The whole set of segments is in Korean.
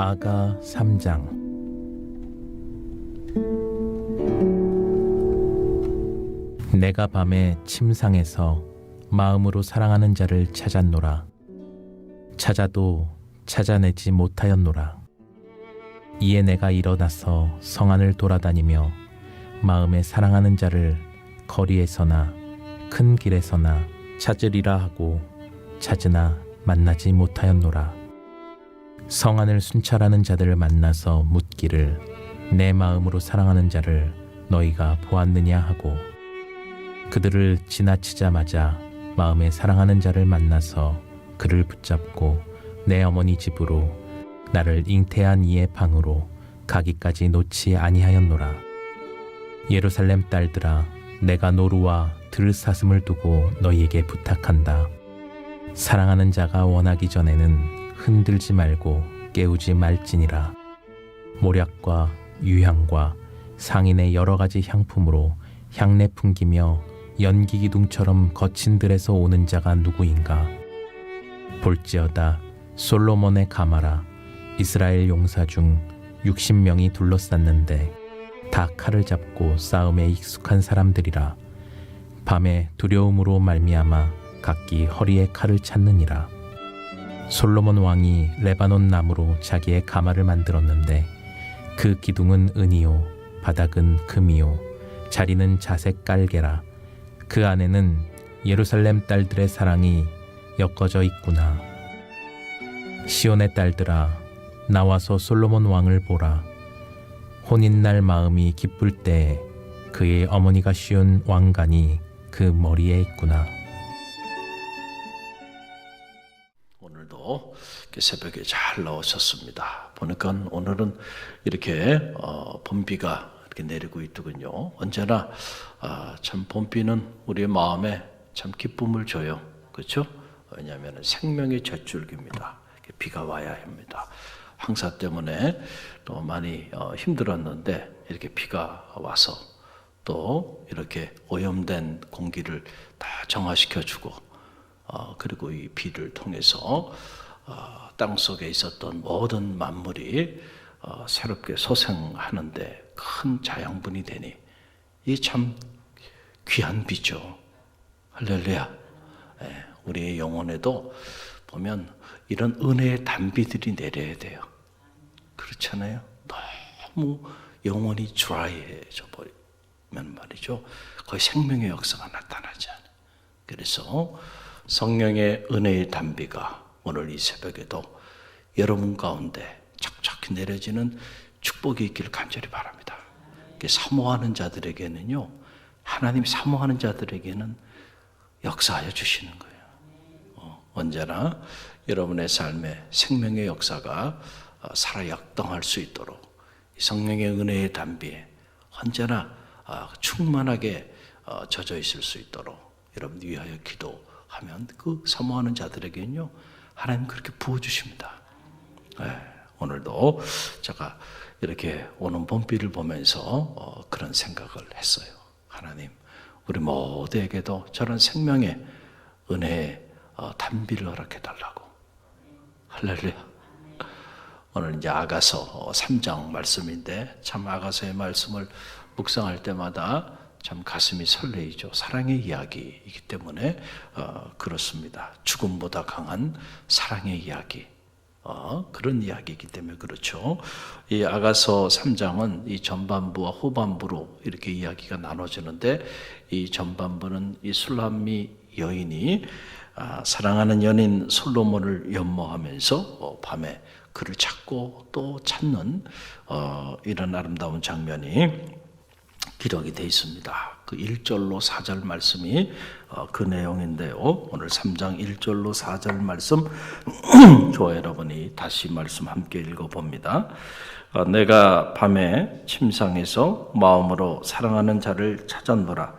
아가 3장. 내가 밤에 침상에서 마음으로 사랑하는 자를 찾았노라. 찾아도 찾아내지 못하였노라. 이에 내가 일어나서 성 안을 돌아다니며 마음에 사랑하는 자를 거리에서나 큰 길에서나 찾으리라 하고 찾으나 만나지 못하였노라. 성 안을 순찰하는 자들을 만나서 묻기를 내 마음으로 사랑하는 자를 너희가 보았느냐 하고, 그들을 지나치자마자 마음에 사랑하는 자를 만나서 그를 붙잡고 내 어머니 집으로 나를 잉태한 이의 방으로 가기까지 놓지 아니하였노라. 예루살렘 딸들아, 내가 노루와 들사슴을 두고 너희에게 부탁한다. 사랑하는 자가 원하기 전에는 흔들지 말고 깨우지 말지니라. 모략과 유향과 상인의 여러 가지 향품으로 향내 풍기며 연기 기둥처럼 거친 들에서 오는 자가 누구인가? 볼지어다 솔로몬의 가마라 이스라엘 용사 중 60명이 둘러쌌는데 다 칼을 잡고 싸움에 익숙한 사람들이라. 밤에 두려움으로 말미암아 각기 허리에 칼을 찾느니라. 솔로몬 왕이 레바논 나무로 자기의 가마를 만들었는데 그 기둥은 은이요 바닥은 금이요 자리는 자색 깔개라. 그 안에는 예루살렘 딸들의 사랑이 엮어져 있구나. 시온의 딸들아, 나와서 솔로몬 왕을 보라. 혼인날 마음이 기쁠 때에 그의 어머니가 씌운 왕관이 그 머리에 있구나. 오늘도 새벽에 잘 나오셨습니다. 보니까 오늘은 이렇게 봄비가 이렇게 내리고 있더군요. 언제나 참 봄비는 우리의 마음에 참 기쁨을 줘요. 그렇죠? 왜냐하면 생명의 젖줄기입니다. 비가 와야 합니다. 황사 때문에 또 많이 힘들었는데 이렇게 비가 와서 또 이렇게 오염된 공기를 다 정화시켜주고 그리고 이 비를 통해서 땅 속에 있었던 모든 만물이 새롭게 소생하는데 큰 자양분이 되니 이 참 귀한 비죠. 할렐루야. 우리의 영혼에도 보면 이런 은혜의 단비들이 내려야 돼요. 그렇잖아요. 너무 영혼이 드라이해져 버리면 말이죠, 거의 생명의 역사가 나타나지 않아요. 그래서 성령의 은혜의 단비가 오늘 이 새벽에도 여러분 가운데 촉촉히 내려지는 축복이 있기를 간절히 바랍니다. 사모하는 자들에게는요, 하나님 사모하는 자들에게는 역사하여 주시는 거예요. 언제나 여러분의 삶에 생명의 역사가 살아 역동할 수 있도록 성령의 은혜의 단비에 언제나 충만하게 젖어 있을 수 있도록 여러분 위하여 기도하면 그 사모하는 자들에게는요, 하나님 그렇게 부어주십니다. 오늘도 제가 이렇게 오는 봄비를 보면서 그런 생각을 했어요. 하나님, 우리 모두에게도 저런 생명의 은혜의 단비를 허락해 달라고. 할렐루야. 오늘 이제 아가서 3장 말씀인데 참 아가서의 말씀을 묵상할 때마다 참 가슴이 설레이죠. 사랑의 이야기이기 때문에 그렇습니다. 죽음보다 강한 사랑의 이야기, 그런 이야기이기 때문에 그렇죠. 이 아가서 3장은 이 전반부와 후반부로 이렇게 이야기가 나눠지는데, 이 전반부는 이 술람미 여인이 사랑하는 연인 솔로몬을 연모하면서 밤에 그를 찾고 또 찾는 이런 아름다운 장면이 기록이 되어 있습니다. 그 1절로 4절 말씀이 그 내용인데요. 오늘 3장 1절로 4절 말씀 저와 여러분이 다시 말씀 함께 읽어봅니다. 내가 밤에 침상에서 마음으로 사랑하는 자를 찾았노라.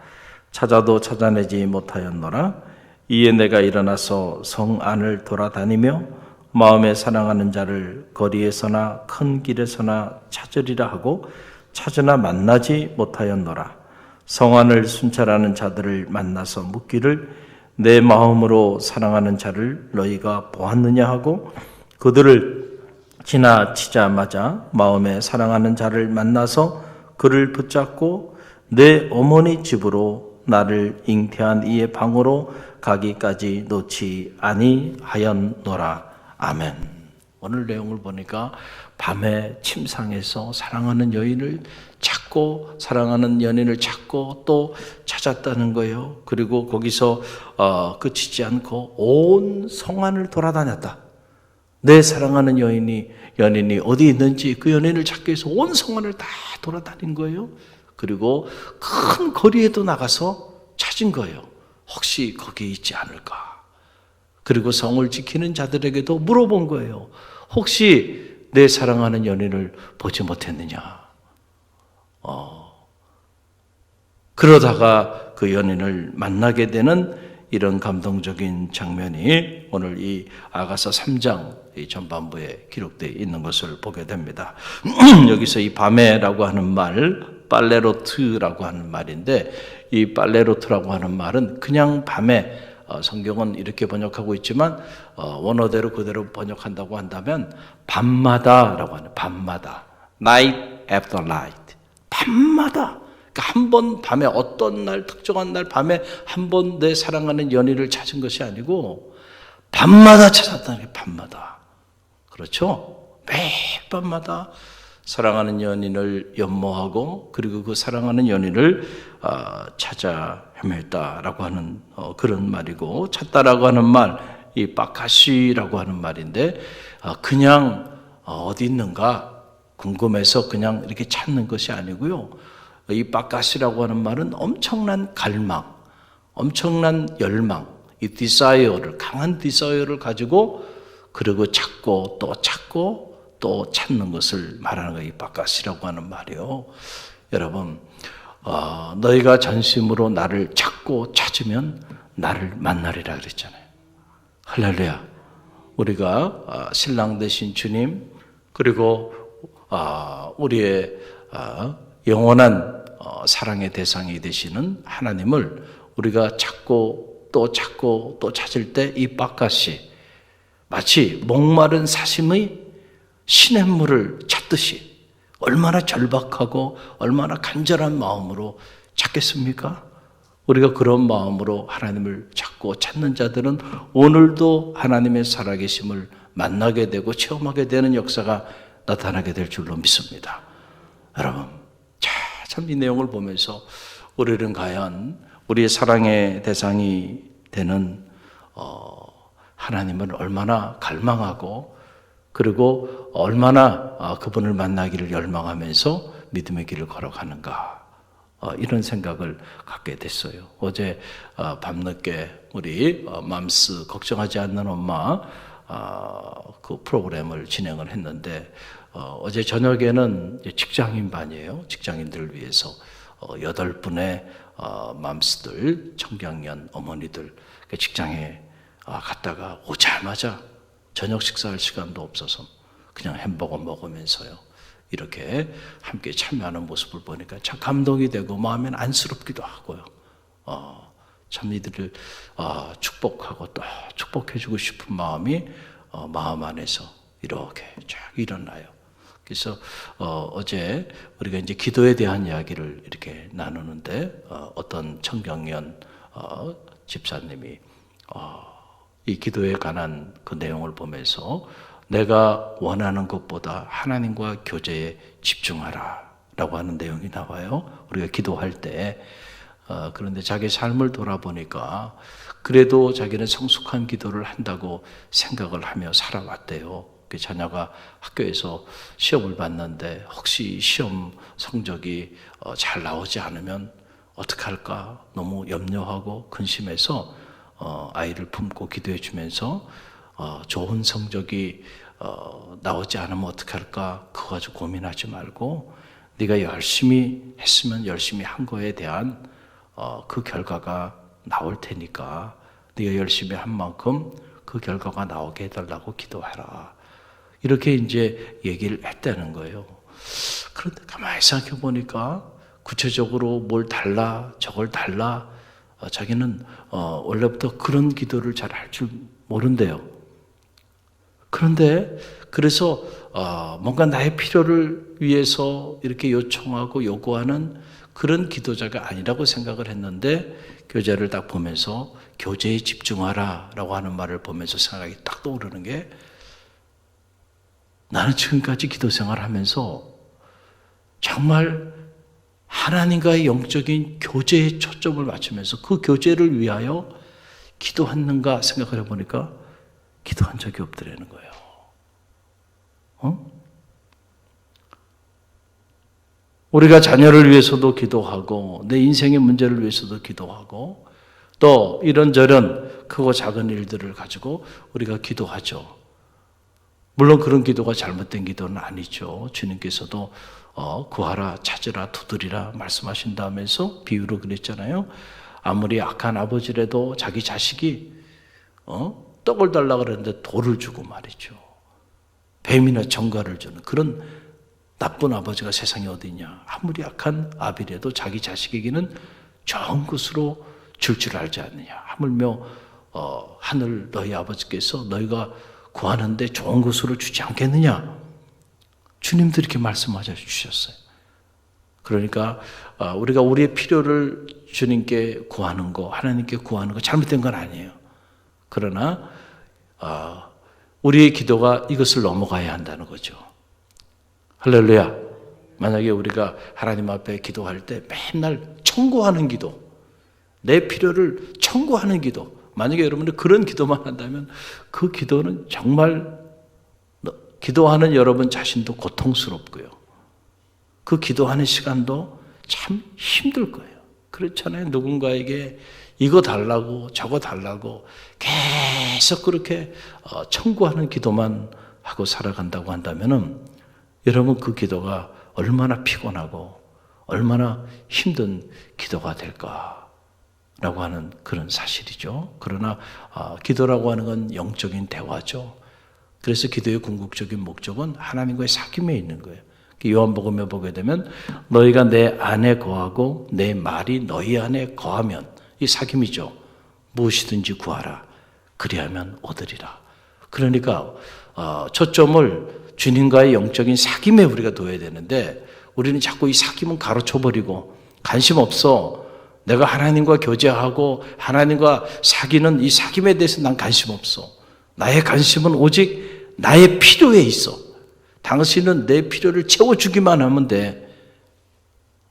찾아도 찾아내지 못하였노라. 이에 내가 일어나서 성 안을 돌아다니며 마음에 사랑하는 자를 거리에서나 큰 길에서나 찾으리라 하고 찾으나 만나지 못하였노라. 성 안을 순찰하는 자들을 만나서 묻기를 내 마음으로 사랑하는 자를 너희가 보았느냐 하고 그들을 지나치자마자 마음에 사랑하는 자를 만나서 그를 붙잡고 내 어머니 집으로 나를 잉태한 이의 방으로 가기까지 놓지 아니하였노라. 아멘. 오늘 내용을 보니까 밤에 침상에서 사랑하는 여인을 찾고 사랑하는 연인을 찾고 또 찾았다는 거예요. 그리고 거기서 그치지 않고 온 성안을 돌아다녔다. 내 사랑하는 연인이 어디 있는지 그 연인을 찾기 위해서 온 성안을 다 돌아다닌 거예요. 그리고 큰 거리에도 나가서 찾은 거예요. 혹시 거기 있지 않을까? 그리고 성을 지키는 자들에게도 물어본 거예요. 혹시 내 사랑하는 연인을 보지 못했느냐? 그러다가 그 연인을 만나게 되는 이런 감동적인 장면이 오늘 이 아가서 3장 이 전반부에 기록되어 있는 것을 보게 됩니다. 여기서 이 밤에라고 하는 말, 빨레로트라고 하는 말인데, 이 빨레로트라고 하는 말은 그냥 밤에, 성경은 이렇게 번역하고 있지만 원어대로 그대로 번역한다고 한다면 밤마다라고 하는, 밤마다, night after night, 밤마다. 그러니까 한 번 밤에, 어떤 날, 특정한 날 밤에 한 번 내 사랑하는 연인을 찾은 것이 아니고 밤마다 찾았다는 게 밤마다. 그렇죠? 매일 밤마다 사랑하는 연인을 연모하고 그리고 그 사랑하는 연인을 찾아 헤맸다라고 하는 그런 말이고, 찾다라고 하는 말, 이 바카시라고 하는 말인데, 그냥 어디 있는가 궁금해서 그냥 이렇게 찾는 것이 아니고요. 이 바카시라고 하는 말은 엄청난 갈망, 엄청난 열망, 이 디사이어를, 강한 디사이어를 가지고 그리고 찾고 또 찾고 또 찾는 것을 말하는 거예요. 이 바카시라고 하는 말이요. 여러분, 너희가 전심으로 나를 찾고 찾으면 나를 만나리라 그랬잖아요. 할렐루야. 우리가 신랑 되신 주님, 그리고 우리의 영원한 사랑의 대상이 되시는 하나님을 우리가 찾고 또 찾고 또 찾을 때 이 바카시, 마치 목마른 사슴의 시냇물을 찾듯이 얼마나 절박하고 얼마나 간절한 마음으로 찾겠습니까? 우리가 그런 마음으로 하나님을 찾고 찾는 자들은 오늘도 하나님의 살아계심을 만나게 되고 체험하게 되는 역사가 나타나게 될 줄로 믿습니다. 여러분, 참 이 내용을 보면서 우리는 과연 우리의 사랑의 대상이 되는 하나님을 얼마나 갈망하고 그리고 얼마나 그분을 만나기를 열망하면서 믿음의 길을 걸어가는가, 이런 생각을 갖게 됐어요. 어제 밤늦게 우리 맘스 걱정하지 않는 엄마 그 프로그램을 진행을 했는데, 어제 저녁에는 직장인 반이에요. 직장인들을 위해서 8분의 맘스들, 청경년 어머니들 직장에 갔다가 오자마자 저녁 식사할 시간도 없어서 그냥 햄버거 먹으면서요, 이렇게 함께 참여하는 모습을 보니까 참 감동이 되고 마음엔 안쓰럽기도 하고요. 참 이들을 축복하고 또 축복해주고 싶은 마음이 마음 안에서 이렇게 쫙 일어나요. 그래서 어제 우리가 이제 기도에 대한 이야기를 이렇게 나누는데, 어떤 청경연 집사님이 이 기도에 관한 그 내용을 보면서 내가 원하는 것보다 하나님과 교제에 집중하라 라고 하는 내용이 나와요. 우리가 기도할 때. 그런데 자기 삶을 돌아보니까 그래도 자기는 성숙한 기도를 한다고 생각을 하며 살아왔대요. 그 자녀가 학교에서 시험을 봤는데 혹시 시험 성적이 잘 나오지 않으면 어떡할까 너무 염려하고 근심해서 아이를 품고 기도해 주면서 좋은 성적이 나오지 않으면 어떡할까 그거 가지고 고민하지 말고 네가 열심히 했으면 열심히 한 거에 대한 그 결과가 나올 테니까 네가 열심히 한 만큼 그 결과가 나오게 해달라고 기도해라. 이렇게 이제 얘기를 했다는 거예요. 그런데 가만히 생각해 보니까 구체적으로 뭘 달라 저걸 달라 자기는 원래부터 그런 기도를 잘 할 줄 모른대요. 그런데 그래서 뭔가 나의 필요를 위해서 이렇게 요청하고 요구하는 그런 기도자가 아니라고 생각을 했는데 교재를 딱 보면서 교제에 집중하라 라고 하는 말을 보면서 생각이 딱 떠오르는 게 나는 지금까지 기도 생활하면서 정말 하나님과의 영적인 교제에 초점을 맞추면서 그 교제를 위하여 기도했는가 생각을 해보니까 기도한 적이 없더라는 거예요. 우리가 자녀를 위해서도 기도하고 내 인생의 문제를 위해서도 기도하고 또 이런저런 크고 작은 일들을 가지고 우리가 기도하죠. 물론 그런 기도가 잘못된 기도는 아니죠. 주님께서도 구하라, 찾으라, 두드리라 말씀하신다면서 비유로 그랬잖아요. 아무리 악한 아버지라도 자기 자식이 떡을 달라고 그랬는데 돌을 주고 말이죠. 뱀이나 정갈을 주는 그런 나쁜 아버지가 세상에 어디 있냐. 아무리 악한 아비라도 자기 자식에게는 좋은 것으로 줄 줄 알지 않느냐. 하물며 하늘 너희 아버지께서 너희가 구하는데 좋은 것으로 주지 않겠느냐. 주님도 이렇게 말씀하셔 주셨어요. 그러니까 우리가 우리의 필요를 주님께 구하는 거, 하나님께 구하는 거 잘못된 건 아니에요. 그러나 우리의 기도가 이것을 넘어가야 한다는 거죠. 할렐루야. 만약에 우리가 하나님 앞에 기도할 때 맨날 청구하는 기도, 내 필요를 청구하는 기도, 만약에 여러분이 그런 기도만 한다면 그 기도는 정말 기도하는 여러분 자신도 고통스럽고요. 그 기도하는 시간도 참 힘들 거예요. 그렇잖아요. 누군가에게 이거 달라고 저거 달라고 계속 그렇게 청구하는 기도만 하고 살아간다고 한다면은 여러분 그 기도가 얼마나 피곤하고 얼마나 힘든 기도가 될까라고 하는 그런 사실이죠. 그러나 기도라고 하는 건 영적인 대화죠. 그래서 기도의 궁극적인 목적은 하나님과의 사귐에 있는 거예요. 요한복음에 보게 되면 너희가 내 안에 거하고 내 말이 너희 안에 거하면 이 사귐이죠. 무엇이든지 구하라. 그리하면 얻으리라. 그러니까 초점을 주님과의 영적인 사귐에 우리가 둬야 되는데 우리는 자꾸 이 사귐은 가로쳐버리고 관심 없어. 내가 하나님과 교제하고 하나님과 사귀는 이 사귐에 대해서 난 관심 없어. 나의 관심은 오직 나의 필요에 있어. 당신은 내 필요를 채워주기만 하면 돼.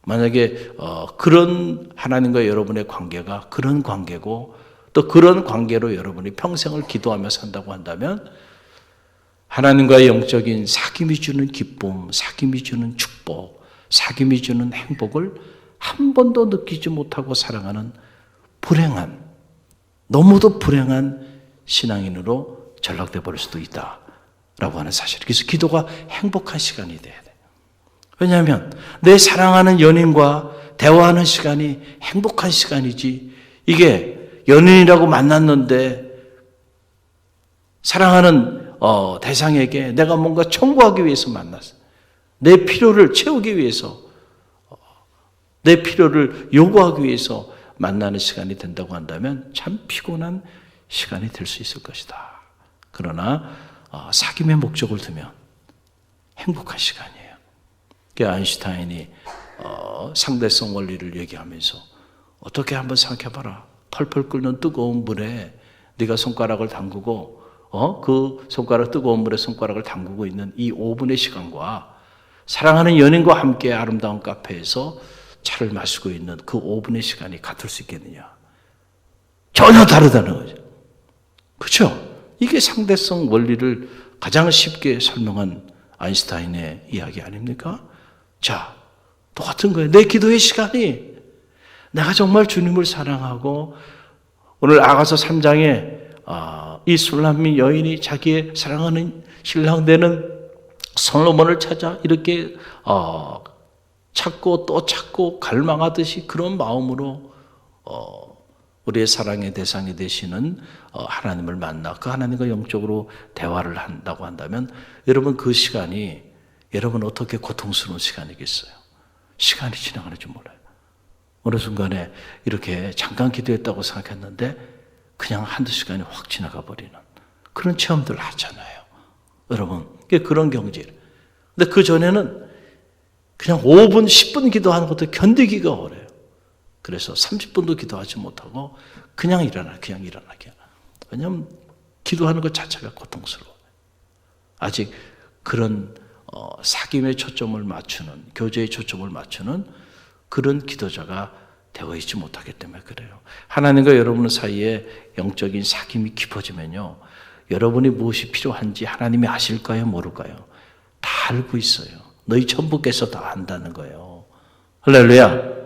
만약에 그런 하나님과 여러분의 관계가 그런 관계고 또 그런 관계로 여러분이 평생을 기도하며 산다고 한다면 하나님과의 영적인 사귐이 주는 기쁨, 사귐이 주는 축복, 사귐이 주는 행복을 한 번도 느끼지 못하고 살아가는 불행한, 너무도 불행한 신앙인으로 전락돼 버릴 수도 있다라고 하는 사실. 그래서 기도가 행복한 시간이 돼야 돼. 왜냐하면 내 사랑하는 연인과 대화하는 시간이 행복한 시간이지, 이게 연인이라고 만났는데 사랑하는 대상에게 내가 뭔가 청구하기 위해서 만났어. 내 필요를 채우기 위해서, 내 필요를 요구하기 위해서 만나는 시간이 된다고 한다면 참 피곤한 시간이 될 수 있을 것이다. 그러나 사귐의 목적을 두면 행복한 시간이에요. 아인슈타인이 상대성 원리를 얘기하면서 어떻게 한번 생각해봐라. 펄펄 끓는 뜨거운 물에 네가 손가락을 담그고 그 손가락 뜨거운 물에 손가락을 담그고 있는 이 5분의 시간과 사랑하는 연인과 함께 아름다운 카페에서 차를 마시고 있는 그 5분의 시간이 같을 수 있겠느냐. 전혀 다르다는 거죠. 그렇죠? 이게 상대성 원리를 가장 쉽게 설명한 아인슈타인의 이야기 아닙니까? 자, 똑같은 거예요. 내 기도의 시간이 내가 정말 주님을 사랑하고 오늘 아가서 3장에 이 술람미 여인이 자기의 사랑하는 신랑 되는 솔로몬을 찾아 이렇게 찾고 또 찾고 갈망하듯이 그런 마음으로 우리의 사랑의 대상이 되시는 하나님을 만나 그 하나님과 영적으로 대화를 한다고 한다면 여러분 그 시간이 여러분 어떻게 고통스러운 시간이겠어요? 시간이 지나가는 줄 몰라요. 어느 순간에 이렇게 잠깐 기도했다고 생각했는데 그냥 한두 시간이 확 지나가 버리는 그런 체험들을 하잖아요. 여러분, 그런 경지예요. 근데 그 전에는 그냥 5분, 10분 기도하는 것도 견디기가 어려워요. 그래서 30분도 기도하지 못하고 그냥 일어나. 왜냐하면 기도하는 것 자체가 고통스러워요. 아직 그런 사귐의 초점을 맞추는, 교제의 초점을 맞추는 그런 기도자가 되어 있지 못하기 때문에 그래요. 하나님과 여러분 사이에 영적인 사귐이 깊어지면요, 여러분이 무엇이 필요한지 하나님이 아실까요? 모를까요? 다 알고 있어요. 너희 전부께서 다 안다는 거예요. 할렐루야.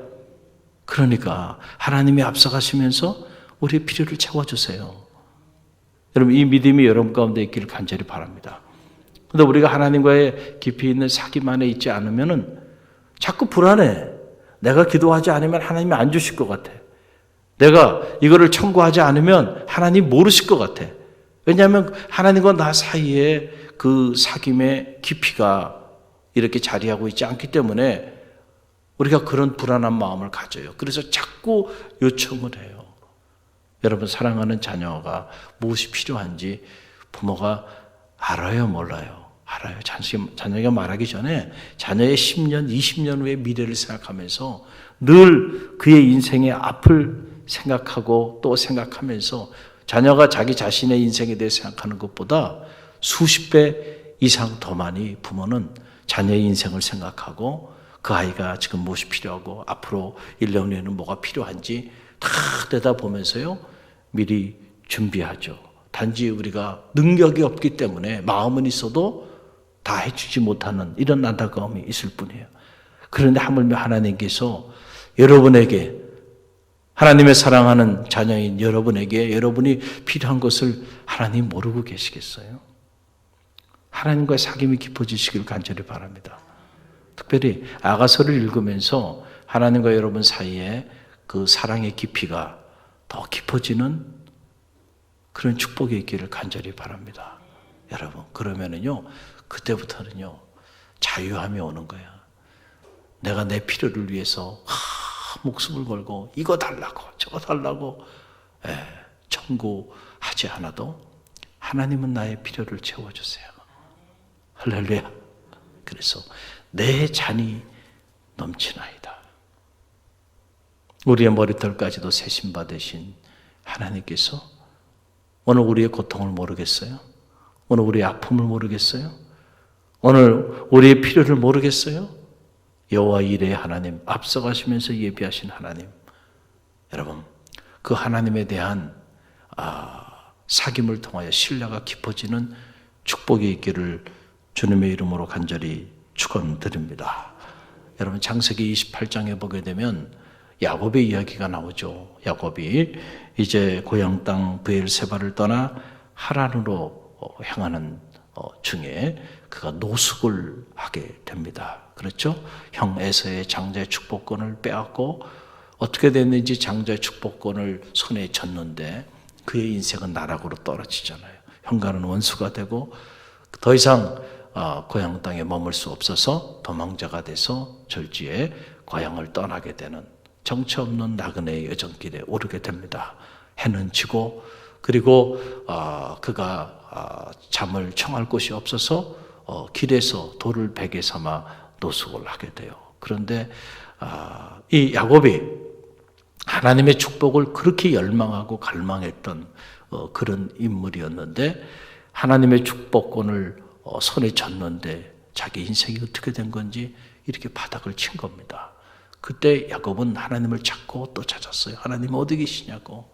그러니까 하나님이 앞서가시면서 우리의 필요를 채워주세요. 여러분, 이 믿음이 여러분 가운데 있기를 간절히 바랍니다. 그런데 우리가 하나님과의 깊이 있는 사귐 안에 있지 않으면은 자꾸 불안해. 내가 기도하지 않으면 하나님이 안 주실 것 같아. 내가 이거를 청구하지 않으면 하나님 모르실 것 같아. 왜냐하면 하나님과 나 사이에 그 사귐의 깊이가 이렇게 자리하고 있지 않기 때문에 우리가 그런 불안한 마음을 가져요. 그래서 자꾸 요청을 해요. 여러분, 사랑하는 자녀가 무엇이 필요한지 부모가 알아요, 몰라요? 알아요. 자녀가 말하기 전에 자녀의 10년, 20년 후의 미래를 생각하면서 늘 그의 인생의 앞을 생각하고 또 생각하면서 자녀가 자기 자신의 인생에 대해 생각하는 것보다 수십 배 이상 더 많이 부모는 자녀의 인생을 생각하고 그 아이가 지금 무엇이 필요하고 앞으로 1년 후에는 뭐가 필요한지 다 내다보면서요, 미리 준비하죠. 단지 우리가 능력이 없기 때문에 마음은 있어도 다 해주지 못하는 이런 안타까움이 있을 뿐이에요. 그런데 하물며 하나님께서 여러분에게, 하나님의 사랑하는 자녀인 여러분에게 여러분이 필요한 것을 하나님 모르고 계시겠어요? 하나님과의 사귐이 깊어지시길 간절히 바랍니다. 특별히 아가서를 읽으면서 하나님과 여러분 사이에 그 사랑의 깊이가 더 깊어지는 그런 축복이 있기를 간절히 바랍니다. 여러분, 그러면은요, 그때부터는요, 자유함이 오는 거야. 내가 내 필요를 위해서 목숨을 걸고 이거 달라고 저거 달라고 청구하지 않아도 하나님은 나의 필요를 채워주세요. 할렐루야. 그래서 내 잔이 넘치나이다. 우리의 머리털까지도 세심 받으신 하나님께서 오늘 우리의 고통을 모르겠어요? 오늘 우리의 아픔을 모르겠어요? 오늘 우리의 필요를 모르겠어요? 여호와 이레의 하나님, 앞서가시면서 예비하신 하나님, 여러분, 그 하나님에 대한 사귐을 통하여 신뢰가 깊어지는 축복이 있기를 주님의 이름으로 간절히 축원드립니다. 여러분, 창세기 28장에 보게 되면 야곱의 이야기가 나오죠. 야곱이 이제 고향 땅 브엘세바를 떠나 하란으로 향하는 중에 그가 노숙을 하게 됩니다. 그렇죠? 형 에서의 장자의 축복권을 빼앗고 어떻게 됐는지 장자의 축복권을 손에 졌는데 그의 인생은 나락으로 떨어지잖아요. 형과는 원수가 되고 더 이상 고향 땅에 머물 수 없어서 도망자가 돼서 절지에 고향을 떠나게 되는 정처 없는 나그네의 여정길에 오르게 됩니다. 해는 지고 그리고 그가 잠을 청할 곳이 없어서 길에서 돌을 베개 삼아 노숙을 하게 돼요. 그런데 이 야곱이 하나님의 축복을 그렇게 열망하고 갈망했던 그런 인물이었는데 하나님의 축복권을 손에 졌는데 자기 인생이 어떻게 된 건지 이렇게 바닥을 친 겁니다. 그때 야곱은 하나님을 찾고 또 찾았어요. 하나님 어디 계시냐고.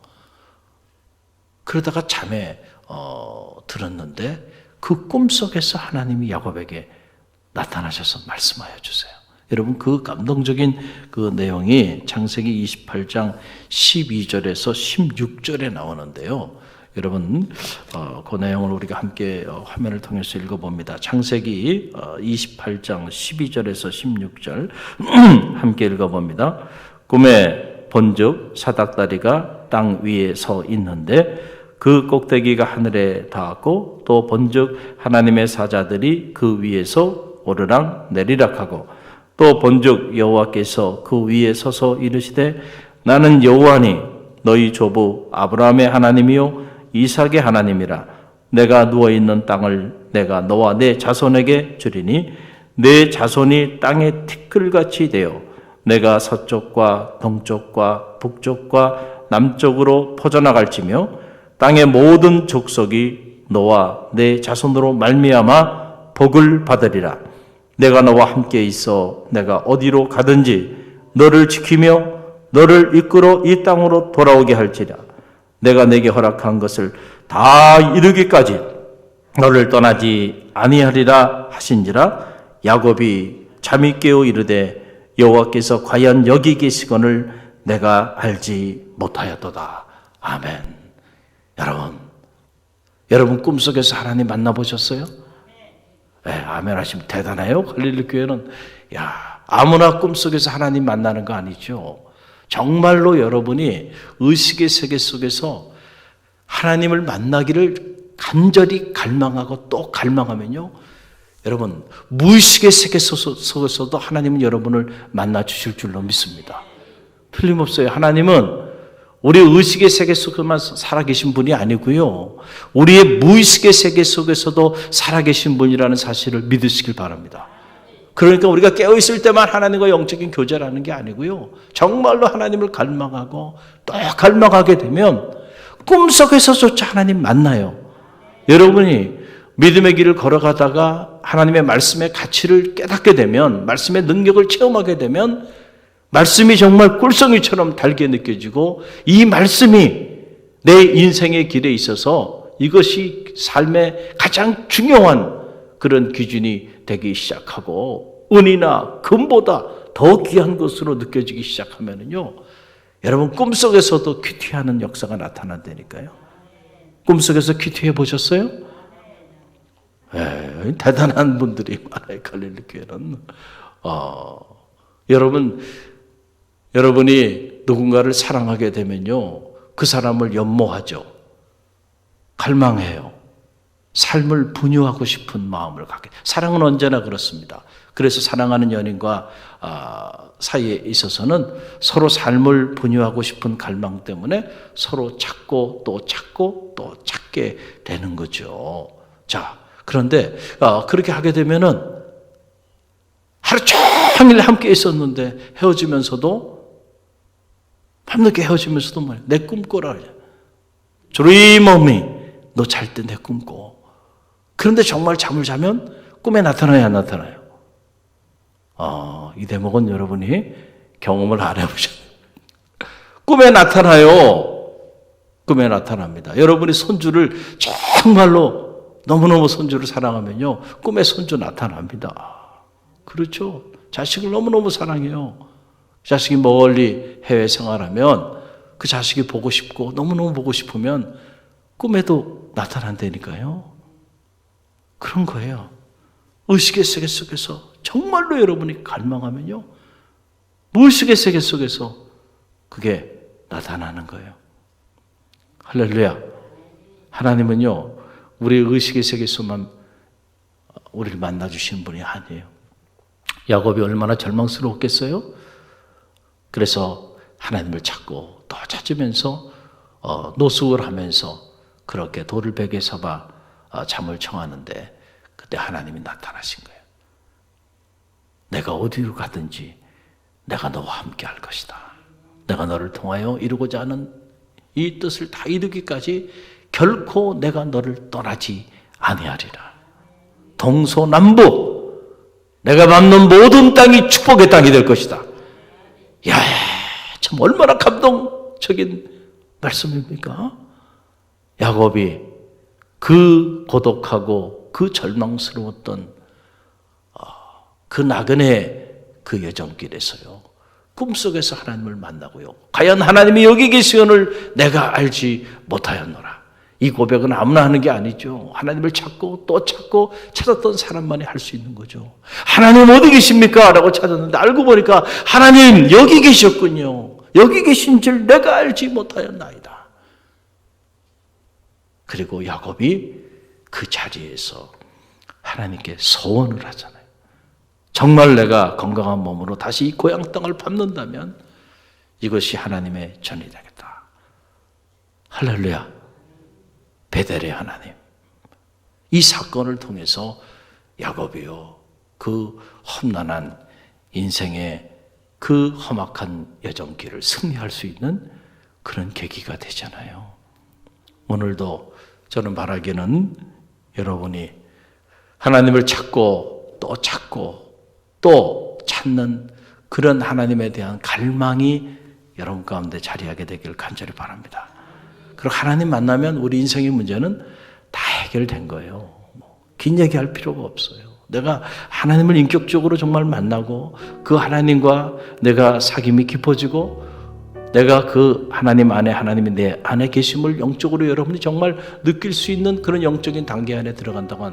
그러다가 잠에 들었는데 그 꿈속에서 하나님이 야곱에게 나타나셔서 말씀하여 주세요. 여러분, 그 감동적인 그 내용이 창세기 28장 12절에서 16절에 나오는데요. 여러분, 그 내용을 우리가 함께 화면을 통해서 읽어봅니다. 창세기 28장 12절에서 16절 함께 읽어봅니다. 꿈에 본즉 사닥다리가 땅 위에 서 있는데 그 꼭대기가 하늘에 닿았고 또 본즉 하나님의 사자들이 그 위에서 오르락 내리락하고 또 본즉 여호와께서 그 위에 서서 이르시되 나는 여호와니 너희 조부 아브라함의 하나님이요 이삭의 하나님이라. 내가 누워있는 땅을 내가 너와 내 자손에게 주리니 내 자손이 땅의 티끌같이 되어 내가 서쪽과 동쪽과 북쪽과 남쪽으로 퍼져나갈지며 땅의 모든 족속이 너와 내 자손으로 말미암아 복을 받으리라. 내가 너와 함께 있어 내가 어디로 가든지 너를 지키며 너를 이끌어 이 땅으로 돌아오게 할지라. 내가 내게 허락한 것을 다 이루기까지 너를 떠나지 아니하리라 하신지라. 야곱이 잠이 깨어 이르되 여호와께서 과연 여기 계시거늘 내가 알지 못하였도다. 아멘. 여러분 꿈속에서 하나님 만나보셨어요? 네, 아멘 하시면 대단해요. 갈릴리 교회는 아무나 꿈속에서 하나님 만나는 거 아니죠. 정말로 여러분이 의식의 세계 속에서 하나님을 만나기를 간절히 갈망하고 또 갈망하면요, 여러분 무의식의 세계 속에서도 하나님은 여러분을 만나 주실 줄로 믿습니다. 틀림없어요. 하나님은 우리 의식의 세계 속에만 살아계신 분이 아니고요, 우리의 무의식의 세계 속에서도 살아계신 분이라는 사실을 믿으시길 바랍니다. 그러니까 우리가 깨어있을 때만 하나님과 영적인 교제를 하는 게 아니고요, 정말로 하나님을 갈망하고 또 갈망하게 되면 꿈속에서조차 하나님 만나요. 여러분이 믿음의 길을 걸어가다가 하나님의 말씀의 가치를 깨닫게 되면, 말씀의 능력을 체험하게 되면 말씀이 정말 꿀성이처럼 달게 느껴지고, 이 말씀이 내 인생의 길에 있어서 이것이 삶의 가장 중요한 그런 기준이 되기 시작하고, 은이나 금보다 더 귀한 것으로 느껴지기 시작하면요, 여러분 꿈속에서도 큐티하는 역사가 나타난다니까요. 꿈속에서 큐티해 보셨어요? 대단한 분들이 많아요. 갈릴리 교회는. 여러분이 누군가를 사랑하게 되면요, 그 사람을 연모하죠. 갈망해요. 삶을 분유하고 싶은 마음을 갖게. 사랑은 언제나 그렇습니다. 그래서 사랑하는 연인과 사이에 있어서는 서로 삶을 분유하고 싶은 갈망 때문에 서로 찾고 또 찾고 또 찾게 되는 거죠. 자, 그런데 그렇게 하게 되면은 하루 종일 함께 있었는데 헤어지면서도, 밤늦게 헤어지면서도 말이야, 내 꿈꿔라. Dream of me. 너 잘 때 내 꿈꿔. 그런데 정말 잠을 자면 꿈에 나타나요, 안 나타나요? 이 대목은 여러분이 경험을 안 해보셨어요. 꿈에 나타나요. 꿈에 나타납니다. 여러분이 손주를 정말로 너무너무 손주를 사랑하면요, 꿈에 손주 나타납니다. 그렇죠. 자식을 너무너무 사랑해요. 자식이 멀리 해외 생활하면 그 자식이 보고 싶고 너무너무 보고 싶으면 꿈에도 나타난다니까요. 그런 거예요. 의식의 세계 속에서 정말로 여러분이 갈망하면요, 무의식의 세계 속에서 그게 나타나는 거예요. 할렐루야. 하나님은요, 우리 의식의 세계에서만 우리를 만나주시는 분이 아니에요. 야곱이 얼마나 절망스러웠겠어요? 그래서 하나님을 찾고 또 찾으면서 노숙을 하면서 그렇게 돌을 베개 서봐 잠을 청하는데, 그때 하나님이 나타나신 거예요. 내가 어디로 가든지 내가 너와 함께 할 것이다. 내가 너를 통하여 이루고자 하는 이 뜻을 다 이루기까지 결코 내가 너를 떠나지 아니하리라. 동서남북 내가 밟는 모든 땅이 축복의 땅이 될 것이다. 야, 참 얼마나 감동적인 말씀입니까? 야곱이 그 고독하고 그 절망스러웠던 그 나그네 그 여정길에서요, 꿈속에서 하나님을 만나고요, 과연 하나님이 여기 계시오늘 내가 알지 못하였노라. 이 고백은 아무나 하는 게 아니죠. 하나님을 찾고 또 찾고 찾았던 사람만이 할 수 있는 거죠. 하나님 어디 계십니까? 라고 찾았는데 알고 보니까 하나님 여기 계셨군요. 여기 계신 줄 내가 알지 못하였나이다. 그리고 야곱이 그 자리에서 하나님께 소원을 하잖아요. 정말 내가 건강한 몸으로 다시 이 고향 땅을 밟는다면 이것이 하나님의 전이 되겠다. 할렐루야. 베델의 하나님, 이 사건을 통해서 야곱이요, 그 험난한 인생의 그 험악한 여정길을 승리할 수 있는 그런 계기가 되잖아요. 오늘도 저는 바라기는 여러분이 하나님을 찾고 또 찾고 또 찾는 그런 하나님에 대한 갈망이 여러분 가운데 자리하게 되길 간절히 바랍니다. 그리고 하나님 만나면 우리 인생의 문제는 다 해결된 거예요. 긴 얘기할 필요가 없어요. 내가 하나님을 인격적으로 정말 만나고 그 하나님과 내가 사귐이 깊어지고 내가 그 하나님 안에 하나님이 내 안에 계심을 영적으로 여러분이 정말 느낄 수 있는 그런 영적인 단계 안에 들어간다고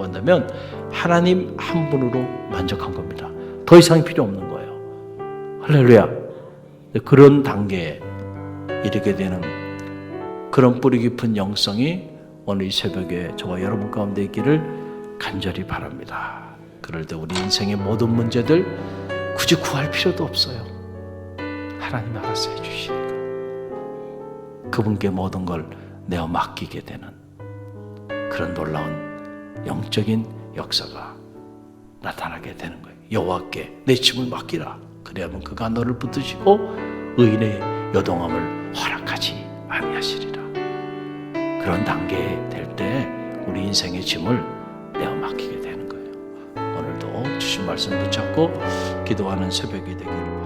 한다면 하나님 한 분으로 만족한 겁니다. 더 이상이 필요 없는 거예요. 할렐루야. 그런 단계에 이르게 되는 그런 뿌리 깊은 영성이 오늘 이 새벽에 저와 여러분 가운데 있기를 간절히 바랍니다. 그럴 때 우리 인생의 모든 문제들 굳이 구할 필요도 없어요. 하나님 알아서 해주시니까 그분께 모든 걸 내어 맡기게 되는 그런 놀라운 영적인 역사가 나타나게 되는 거예요. 여호와께 내 짐을 맡기라. 그래야만 그가 너를 붙드시고 의인의 요동함을 허락하지 아니하시리라. 그런 단계에 될 때 우리 인생의 짐을 내어 맡기게 되는 거예요. 오늘도 주신 말씀 붙잡고 기도하는 새벽이 되기를